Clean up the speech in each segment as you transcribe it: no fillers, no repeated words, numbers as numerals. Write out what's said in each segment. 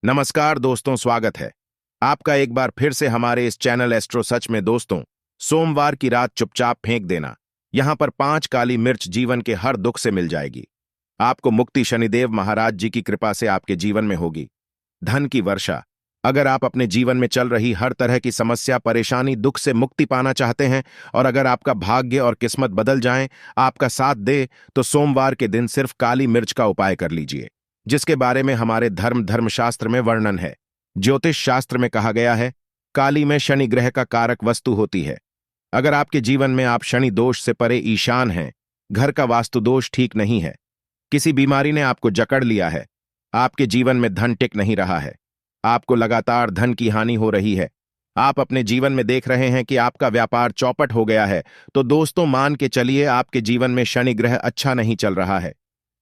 नमस्कार दोस्तों, स्वागत है आपका एक बार फिर से हमारे इस चैनल एस्ट्रो सच में। दोस्तों, सोमवार की रात चुपचाप फेंक देना। यहां पर 5 काली मिर्च जीवन के हर दुख से मिल जाएगी। आपको मुक्ति शनिदेव महाराज जी की कृपा से आपके जीवन में होगी। धन की वर्षा। अगर आप अपने जीवन में चल रही हर तरह की समस्या, परेशानी, दुख से मुक्ति पाना चाहते हैं और अगर आपका भाग्य और किस्मत बदल जाएं, आपका साथ दे, तो सोमवार के दिन सिर्फ काली मिर्च का उपाय कर लीजिए, जिसके बारे में हमारे धर्मशास्त्र में वर्णन है। ज्योतिष शास्त्र में कहा गया है, काली में शनि ग्रह का कारक वस्तु होती है। अगर आपके जीवन में आप शनि दोष से परे ईशान हैं, घर का वास्तु दोष ठीक नहीं है, किसी बीमारी ने आपको जकड़ लिया है, आपके जीवन में धन टिक नहीं रहा है, आपको लगातार धन की हानि हो रही है, आप अपने जीवन में देख रहे हैं कि आपका व्यापार चौपट हो गया है, तो दोस्तों मान के चलिए आपके जीवन में शनि ग्रह अच्छा नहीं चल रहा है।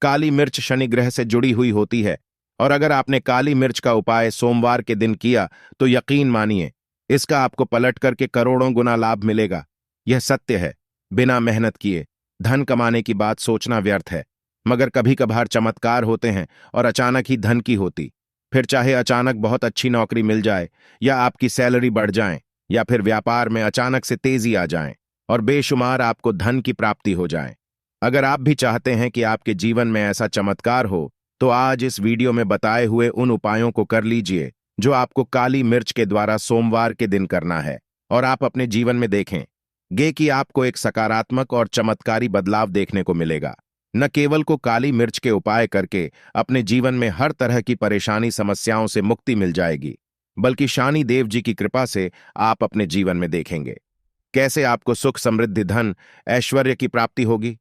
काली मिर्च शनि ग्रह से जुड़ी हुई होती है और अगर आपने काली मिर्च का उपाय सोमवार के दिन किया तो यकीन मानिए, इसका आपको पलट करके करोड़ों गुना लाभ मिलेगा। यह सत्य है। बिना मेहनत किए धन कमाने की बात सोचना व्यर्थ है, मगर कभी कभार चमत्कार होते हैं और अचानक ही धन की होती। फिर चाहे अचानक बहुत अच्छी नौकरी मिल जाए या आपकी सैलरी बढ़ जाए या फिर व्यापार में अचानक से तेजी आ जाए और बेशुमार आपको धन की प्राप्ति हो जाए। अगर आप भी चाहते हैं कि आपके जीवन में ऐसा चमत्कार हो, तो आज इस वीडियो में बताए हुए उन उपायों को कर लीजिए जो आपको काली मिर्च के द्वारा सोमवार के दिन करना है और आप अपने जीवन में देखेंगे कि आपको एक सकारात्मक और चमत्कारी बदलाव देखने को मिलेगा। न केवल को काली मिर्च के उपाय करके अपने जीवन में हर तरह की परेशानी, समस्याओं से मुक्ति मिल जाएगी, बल्कि शनि देव जी की कृपा से आप अपने जीवन में देखेंगे कैसे आपको सुख, समृद्धि, धन, ऐश्वर्य की प्राप्ति होगी।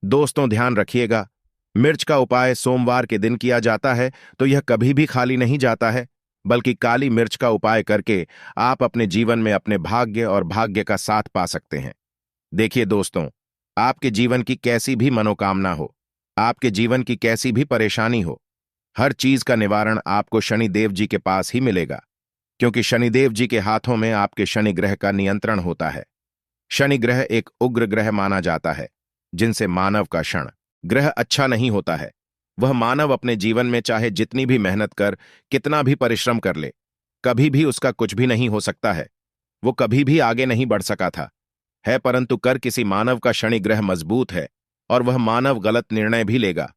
दोस्तों ध्यान रखिएगा, मिर्च का उपाय सोमवार के दिन किया जाता है तो यह कभी भी खाली नहीं जाता है, बल्कि काली मिर्च का उपाय करके आप अपने जीवन में अपने भाग्य और भाग्य का साथ पा सकते हैं। देखिए दोस्तों, आपके जीवन की कैसी भी मनोकामना हो, आपके जीवन की कैसी भी परेशानी हो, हर चीज का निवारण आपको शनिदेव जी के पास ही मिलेगा, क्योंकि शनिदेव जी के हाथों में आपके शनि ग्रह का नियंत्रण होता है। शनि ग्रह एक उग्र ग्रह माना जाता है, जिनसे मानव का क्षण ग्रह अच्छा नहीं होता है। वह मानव अपने जीवन में चाहे जितनी भी मेहनत कर, कितना भी परिश्रम कर ले, कभी भी उसका कुछ भी नहीं हो सकता है। वो कभी भी आगे नहीं बढ़ सका था है, परंतु कर किसी मानव का शनि ग्रह मजबूत है और वह मानव गलत निर्णय भी लेगा,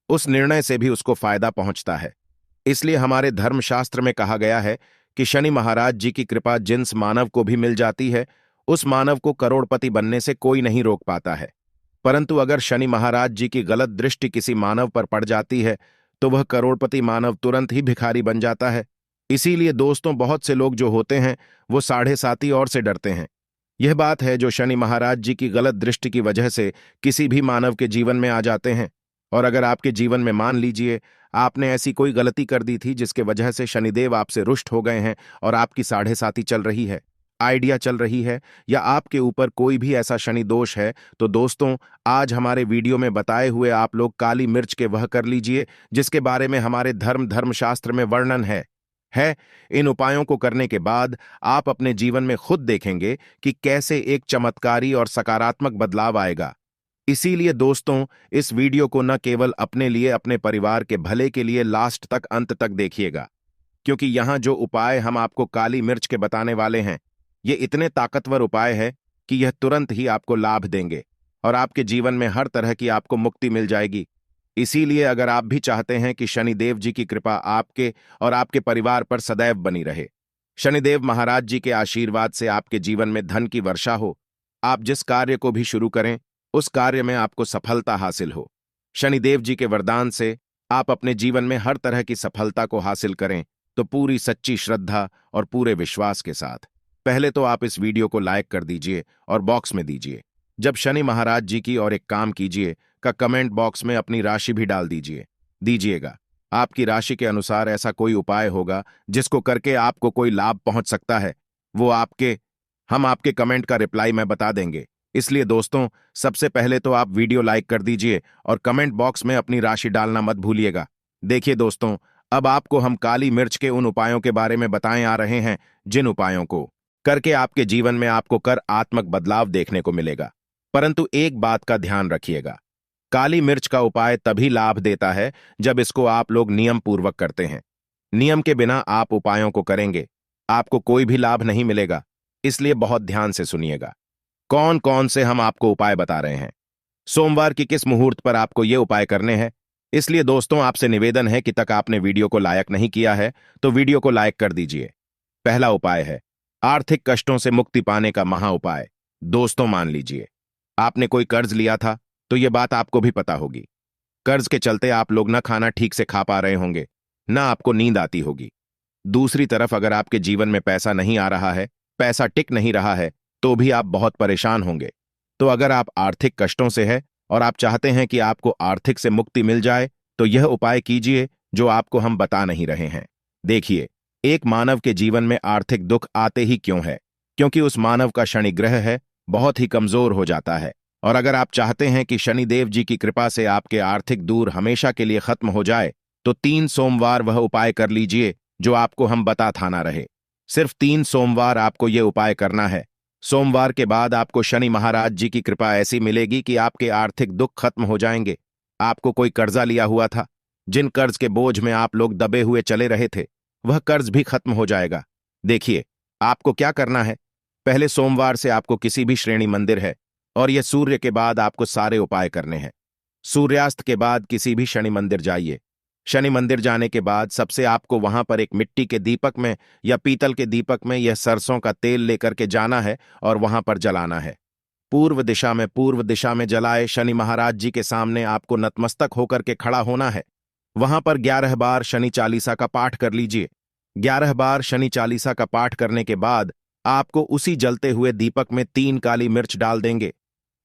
उस निर्णय से भी उसको फायदा पहुंचता है। इसलिए हमारे धर्मशास्त्र में कहा गया है कि शनि महाराज जी की कृपा जिस मानव को भी मिल जाती है, उस मानव को करोड़पति बनने से कोई नहीं रोक पाता है। परंतु अगर शनि महाराज जी की गलत दृष्टि किसी मानव पर पड़ जाती है तो वह करोड़पति मानव तुरंत ही भिखारी बन जाता है। इसीलिए दोस्तों, बहुत से लोग जो होते हैं वो साढ़े साती और से डरते हैं। यह बात है जो शनि महाराज जी की गलत दृष्टि की वजह से किसी भी मानव के जीवन में आ जाते हैं। और अगर आपके जीवन में मान लीजिए आपने ऐसी कोई गलती कर दी थी जिसके वजह से शनिदेव आपसे रुष्ट हो गए हैं और आपकी साढ़े साती चल रही है, आइडिया चल रही है, या आपके ऊपर कोई भी ऐसा शनि दोष है, तो दोस्तों आज हमारे वीडियो में बताए हुए आप लोग काली मिर्च के वह कर लीजिए जिसके बारे में हमारे धर्मशास्त्र में वर्णन है। इन उपायों को करने के बाद आप अपने जीवन में खुद देखेंगे कि कैसे एक चमत्कारी और सकारात्मक बदलाव आएगा। इसीलिए दोस्तों, इस वीडियो को न केवल अपने लिए, अपने परिवार के भले के लिए लास्ट तक, अंत तक देखिएगा, क्योंकि यहां जो उपाय हम आपको काली मिर्च के बताने वाले हैं, ये इतने ताकतवर उपाय है कि यह तुरंत ही आपको लाभ देंगे और आपके जीवन में हर तरह की आपको मुक्ति मिल जाएगी। इसीलिए अगर आप भी चाहते हैं कि शनिदेव जी की कृपा आपके और आपके परिवार पर सदैव बनी रहे, शनिदेव महाराज जी के आशीर्वाद से आपके जीवन में धन की वर्षा हो, आप जिस कार्य को भी शुरू करें उस कार्य में आपको सफलता हासिल हो, शनिदेव जी के वरदान से आप अपने जीवन में हर तरह की सफलता को हासिल करें, तो पूरी सच्ची श्रद्धा और पूरे विश्वास के साथ पहले तो आप इस वीडियो को लाइक कर दीजिए और बॉक्स में दीजिए जब शनि महाराज जी की, और एक काम कीजिए का कमेंट बॉक्स में अपनी राशि भी डाल दीजिएगा। आपकी राशि के अनुसार ऐसा कोई उपाय होगा जिसको करके आपको कोई लाभ पहुंच सकता है, वो हम आपके कमेंट का रिप्लाई में बता देंगे। इसलिए दोस्तों, सबसे पहले तो आप वीडियो लाइक कर दीजिए और कमेंट बॉक्स में अपनी राशि डालना मत भूलिएगा। देखिए दोस्तों, अब आपको हम काली मिर्च के उन उपायों के बारे में बताएं आ रहे हैं जिन उपायों को करके आपके जीवन में आपको आत्मक बदलाव देखने को मिलेगा। परंतु एक बात का ध्यान रखिएगा, काली मिर्च का उपाय तभी लाभ देता है जब इसको आप लोग नियम पूर्वक करते हैं। नियम के बिना आप उपायों को करेंगे, आपको कोई भी लाभ नहीं मिलेगा, इसलिए बहुत ध्यान से सुनिएगा। कौन कौन से हम आपको उपाय बता रहे हैं, सोमवार की किस मुहूर्त पर आपको ये उपाय करने हैं। इसलिए दोस्तों, आपसे निवेदन है कि तक आपने वीडियो को लाइक नहीं किया है तो वीडियो को लाइक कर दीजिए। पहला उपाय है आर्थिक कष्टों से मुक्ति पाने का महा उपाय। दोस्तों, मान लीजिए आपने कोई कर्ज लिया था, तो यह बात आपको भी पता होगी। कर्ज के चलते आप लोग न खाना ठीक से खा पा रहे होंगे, न आपको नींद आती होगी। दूसरी तरफ अगर आपके जीवन में पैसा नहीं आ रहा है, पैसा टिक नहीं रहा है, तो भी आप बहुत परेशान होंगे। तो अगर आप आर्थिक कष्टों से है और आप चाहते हैं कि आपको आर्थिक से मुक्ति मिल जाए, तो यह उपाय कीजिए जो आपको हम बता नहीं रहे हैं। देखिए, एक मानव के जीवन में आर्थिक दुख आते ही क्यों है? क्योंकि उस मानव का शनि ग्रह है, बहुत ही कमजोर हो जाता है। और अगर आप चाहते हैं कि शनिदेव जी की कृपा से आपके आर्थिक दूर हमेशा के लिए खत्म हो जाए, तो 3 सोमवार वह उपाय कर लीजिए जो आपको हम बता था ना रहे। सिर्फ 3 सोमवार आपको यह उपाय करना है। सोमवार के बाद आपको शनि महाराज जी की कृपा ऐसी मिलेगी कि आपके आर्थिक दुख खत्म हो जाएंगे। आपको कोई कर्जा लिया हुआ था, जिन कर्ज के बोझ में आप लोग दबे हुए चले रहे थे, वह कर्ज भी खत्म हो जाएगा। देखिए, आपको क्या करना है। पहले सोमवार से आपको किसी भी श्रेणी मंदिर है, और यह सूर्य के बाद आपको सारे उपाय करने हैं। सूर्यास्त के बाद किसी भी शनि मंदिर जाइए। शनि मंदिर जाने के बाद सबसे आपको वहां पर एक मिट्टी के दीपक में या पीतल के दीपक में यह सरसों का तेल लेकर के जाना है और वहां पर जलाना है। पूर्व दिशा में जलाए शनि महाराज जी के सामने आपको नतमस्तक होकर के खड़ा होना है। वहां पर 11 बार शनि चालीसा का पाठ कर लीजिए। 11 बार शनि चालीसा का पाठ करने के बाद आपको उसी जलते हुए दीपक में 3 काली मिर्च डाल देंगे।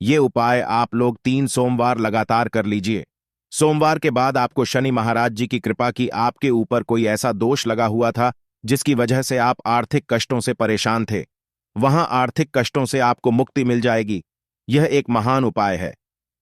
ये उपाय आप लोग 3 सोमवार लगातार कर लीजिए। सोमवार के बाद आपको शनि महाराज जी की कृपा की आपके ऊपर कोई ऐसा दोष लगा हुआ था जिसकी वजह से आप आर्थिक कष्टों से परेशान थे, वहां आर्थिक कष्टों से आपको मुक्ति मिल जाएगी। यह एक महान उपाय है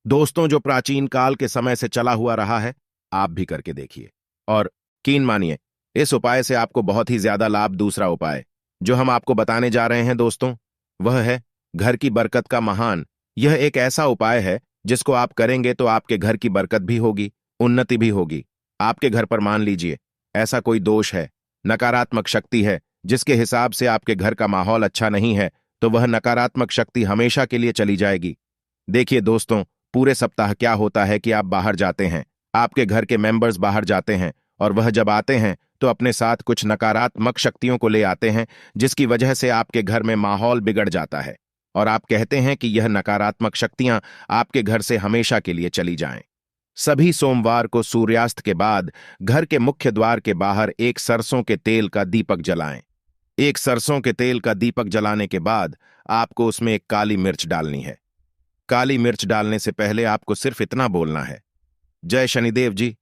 दोस्तों, जो प्राचीन काल के समय से चला हुआ रहा है। आप भी करके देखिए और यकीन मानिए, इस उपाय से आपको बहुत ही ज्यादा लाभ। दूसरा उपाय जो हम आपको बताने जा रहे हैं दोस्तों, वह है घर की बरकत का महान। यह एक ऐसा उपाय है जिसको आप करेंगे तो आपके घर की बरकत भी होगी, उन्नति भी होगी। आपके घर पर मान लीजिए ऐसा कोई दोष है, नकारात्मक शक्ति है, जिसके हिसाब से आपके घर का माहौल अच्छा नहीं है, तो वह नकारात्मक शक्ति हमेशा के लिए चली जाएगी। देखिए दोस्तों, पूरे सप्ताह क्या होता है कि आप बाहर जाते हैं, आपके घर के मेंबर्स बाहर जाते हैं, और वह जब आते हैं तो अपने साथ कुछ नकारात्मक शक्तियों को ले आते हैं, जिसकी वजह से आपके घर में माहौल बिगड़ जाता है। और आप कहते हैं कि यह नकारात्मक शक्तियां आपके घर से हमेशा के लिए चली जाएं। सभी सोमवार को सूर्यास्त के बाद घर के मुख्य द्वार के बाहर एक सरसों के तेल का दीपक जलाएं। एक सरसों के तेल का दीपक जलाने के बाद आपको उसमें एक काली मिर्च डालनी है। काली मिर्च डालने से पहले आपको सिर्फ इतना बोलना है, जय शनिदेव जी।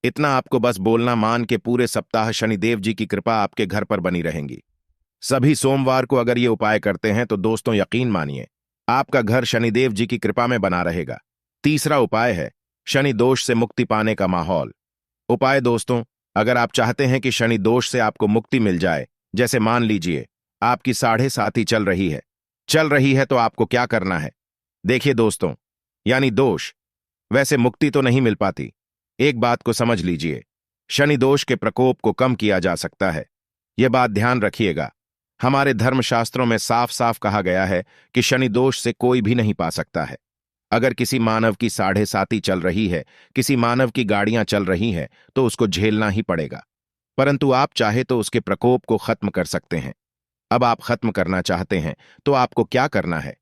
इतना आपको बस बोलना, मान के पूरे सप्ताह शनिदेव जी की कृपा आपके घर पर बनी रहेंगी। सभी सोमवार को अगर ये उपाय करते हैं तो दोस्तों, यकीन मानिए आपका घर शनिदेव जी की कृपा में बना रहेगा। तीसरा उपाय है शनि दोष से मुक्ति पाने का माहौल। उपाय दोस्तों, अगर आप चाहते हैं कि शनि दोष से आपको मुक्ति मिल जाए, जैसे मान लीजिए आपकी 7.5 चल रही है तो आपको क्या करना है। देखिए दोस्तों, यानी दोष, वैसे मुक्ति तो नहीं मिल पाती। एक बात को समझ लीजिए, शनि दोष के प्रकोप को कम किया जा सकता है। यह बात ध्यान रखिएगा। हमारे धर्मशास्त्रों में साफ साफ कहा गया है कि शनि दोष से कोई भी नहीं पा सकता है। अगर किसी मानव की 7.5 चल रही है, किसी मानव की गाड़ियां चल रही हैं, तो उसको झेलना ही पड़ेगा। परंतु आप चाहे तो उसके प्रकोप को खत्म कर सकते हैं। अब आप खत्म करना चाहते हैं तो आपको क्या करना है।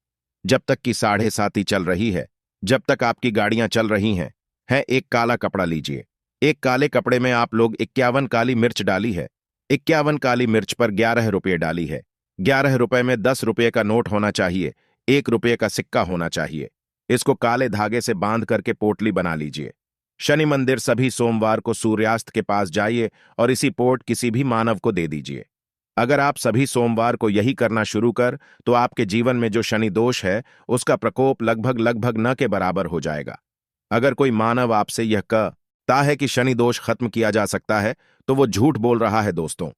जब तक की 7.5 चल रही है, जब तक आपकी गाड़ियां चल रही हैं, एक काला कपड़ा लीजिए। एक काले कपड़े में आप लोग 51 काली मिर्च डाली है। 51 काली मिर्च पर 11 रुपये डाली है। 11 रुपए में 10 रुपये का नोट होना चाहिए, 1 रुपये का सिक्का होना चाहिए। इसको काले धागे से बांध करके पोटली बना लीजिए। शनि मंदिर सभी सोमवार को सूर्यास्त के पास जाइए और इसी पोट किसी भी मानव को दे दीजिए। अगर आप सभी सोमवार को यही करना शुरू कर, तो आपके जीवन में जो शनि दोष है उसका प्रकोप लगभग न के बराबर हो जाएगा। अगर कोई मानव आपसे यह कहता है कि शनि दोष खत्म किया जा सकता है, तो वो झूठ बोल रहा है दोस्तों।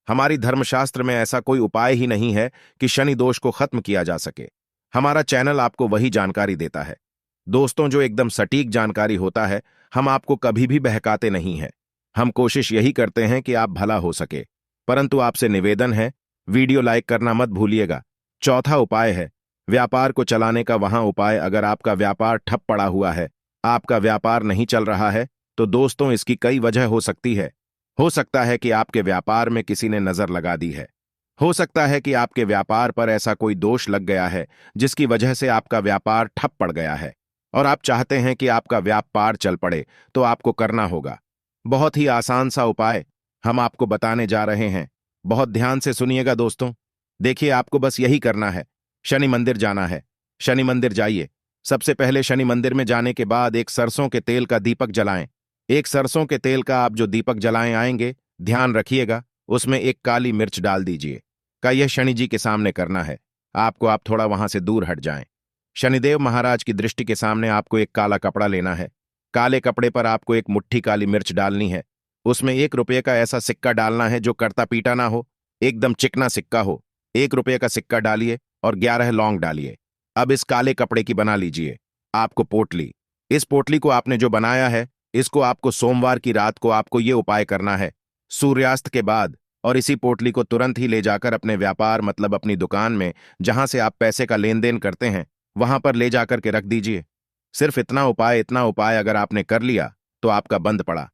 हमारी धर्मशास्त्र में ऐसा कोई उपाय ही नहीं है कि शनि दोष को खत्म किया जा सके। हमारा चैनल आपको वही जानकारी देता है दोस्तों, जो एकदम सटीक जानकारी होता है। हम आपको कभी भी बहकाते नहीं हैं। हम कोशिश यही करते हैं कि आप भला हो सके, परंतु आपसे निवेदन है, वीडियो लाइक करना मत भूलिएगा। चौथा उपाय है व्यापार को चलाने का। वहां उपाय, अगर आपका व्यापार ठप पड़ा हुआ है, आपका व्यापार नहीं चल रहा है, तो दोस्तों इसकी कई वजह हो सकती है। हो सकता है कि आपके व्यापार में किसी ने नजर लगा दी है। हो सकता है कि आपके व्यापार पर ऐसा कोई दोष लग गया है जिसकी वजह से आपका व्यापार ठप पड़ गया है और आप चाहते हैं कि आपका व्यापार चल पड़े, तो आपको करना होगा बहुत ही आसान सा उपाय हम आपको बताने जा रहे हैं। बहुत ध्यान से सुनिएगा दोस्तों। देखिए, आपको बस यही करना है, शनि मंदिर जाना है। शनि मंदिर जाइए। सबसे पहले शनि मंदिर में जाने के बाद एक सरसों के तेल का दीपक जलाएं। एक सरसों के तेल का आप जो दीपक जलाएं आएंगे, ध्यान रखिएगा उसमें एक काली मिर्च डाल दीजिए। का यह शनि जी के सामने करना है। आपको, आप थोड़ा वहां से दूर हट जाएं। शनिदेव महाराज की दृष्टि के सामने आपको एक काला कपड़ा लेना है। काले कपड़े पर आपको एक मुट्ठी काली मिर्च डालनी है। उसमें 1 रुपये का ऐसा सिक्का डालना है जो करता पीटा ना हो, एकदम चिकना सिक्का हो। 1 रुपये का सिक्का डालिए और 11 लौंग डालिए। अब इस काले कपड़े की बना लीजिए आपको पोटली। इस पोटली को आपने जो बनाया है, इसको आपको सोमवार की रात को आपको ये उपाय करना है, सूर्यास्त के बाद। और इसी पोटली को तुरंत ही ले जाकर अपने व्यापार मतलब अपनी दुकान में, जहां से आप पैसे का लेन देन करते हैं, वहां पर ले जाकर के रख दीजिए। सिर्फ इतना उपाय अगर आपने कर लिया तो आपका बंद पड़ा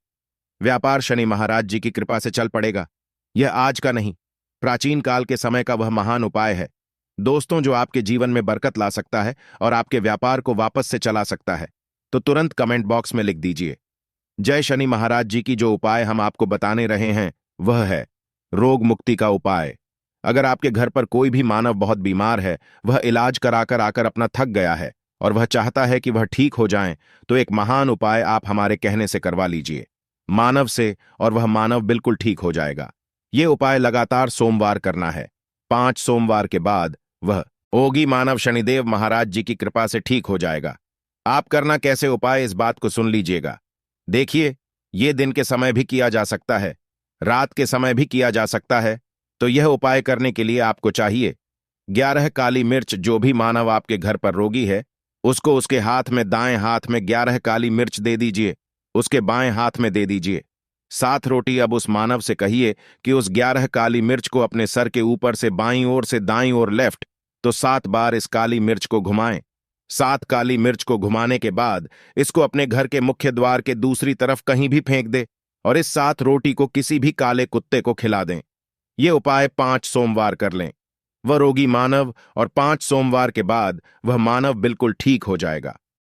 व्यापार शनि महाराज जी की कृपा से चल पड़ेगा। यह आज का नहीं, प्राचीन काल के समय का वह महान उपाय है दोस्तों, जो आपके जीवन में बरकत ला सकता है और आपके व्यापार को वापस से चला सकता है। तो तुरंत कमेंट बॉक्स में लिख दीजिए, जय शनि महाराज जी की। जो उपाय हम आपको बताने रहे हैं वह है रोग मुक्ति का उपाय। अगर आपके घर पर कोई भी मानव बहुत बीमार है, वह इलाज कराकर आकर अपना थक गया है और वह चाहता है कि वह ठीक हो जाएं, तो एक महान उपाय आप हमारे कहने से करवा लीजिए मानव से, और वह मानव बिल्कुल ठीक हो जाएगा। ये उपाय लगातार सोमवार करना है। 5 सोमवार के बाद वह ओगी मानव शनिदेव महाराज जी की कृपा से ठीक हो जाएगा। आप करना कैसे उपाय, इस बात को सुन लीजिएगा। देखिए, ये दिन के समय भी किया जा सकता है, रात के समय भी किया जा सकता है। तो यह उपाय करने के लिए आपको चाहिए 11 काली मिर्च। जो भी मानव आपके घर पर रोगी है, उसको उसके हाथ में, दाएं हाथ में 11 काली मिर्च दे दीजिए, उसके बाएं हाथ में दे दीजिए 7 रोटी। अब उस मानव से कहिए कि उस 11 काली मिर्च को अपने सर के ऊपर से बाईं ओर से दाईं ओर लेफ्ट तो 7 बार इस काली मिर्च को घुमाएं। 7 काली मिर्च को घुमाने के बाद इसको अपने घर के मुख्य द्वार के दूसरी तरफ कहीं भी फेंक दे और इस 7 रोटी को किसी भी काले कुत्ते को खिला दें। ये उपाय 5 सोमवार कर लें। वह रोगी मानव, और 5 सोमवार के बाद वह मानव बिल्कुल ठीक हो जाएगा।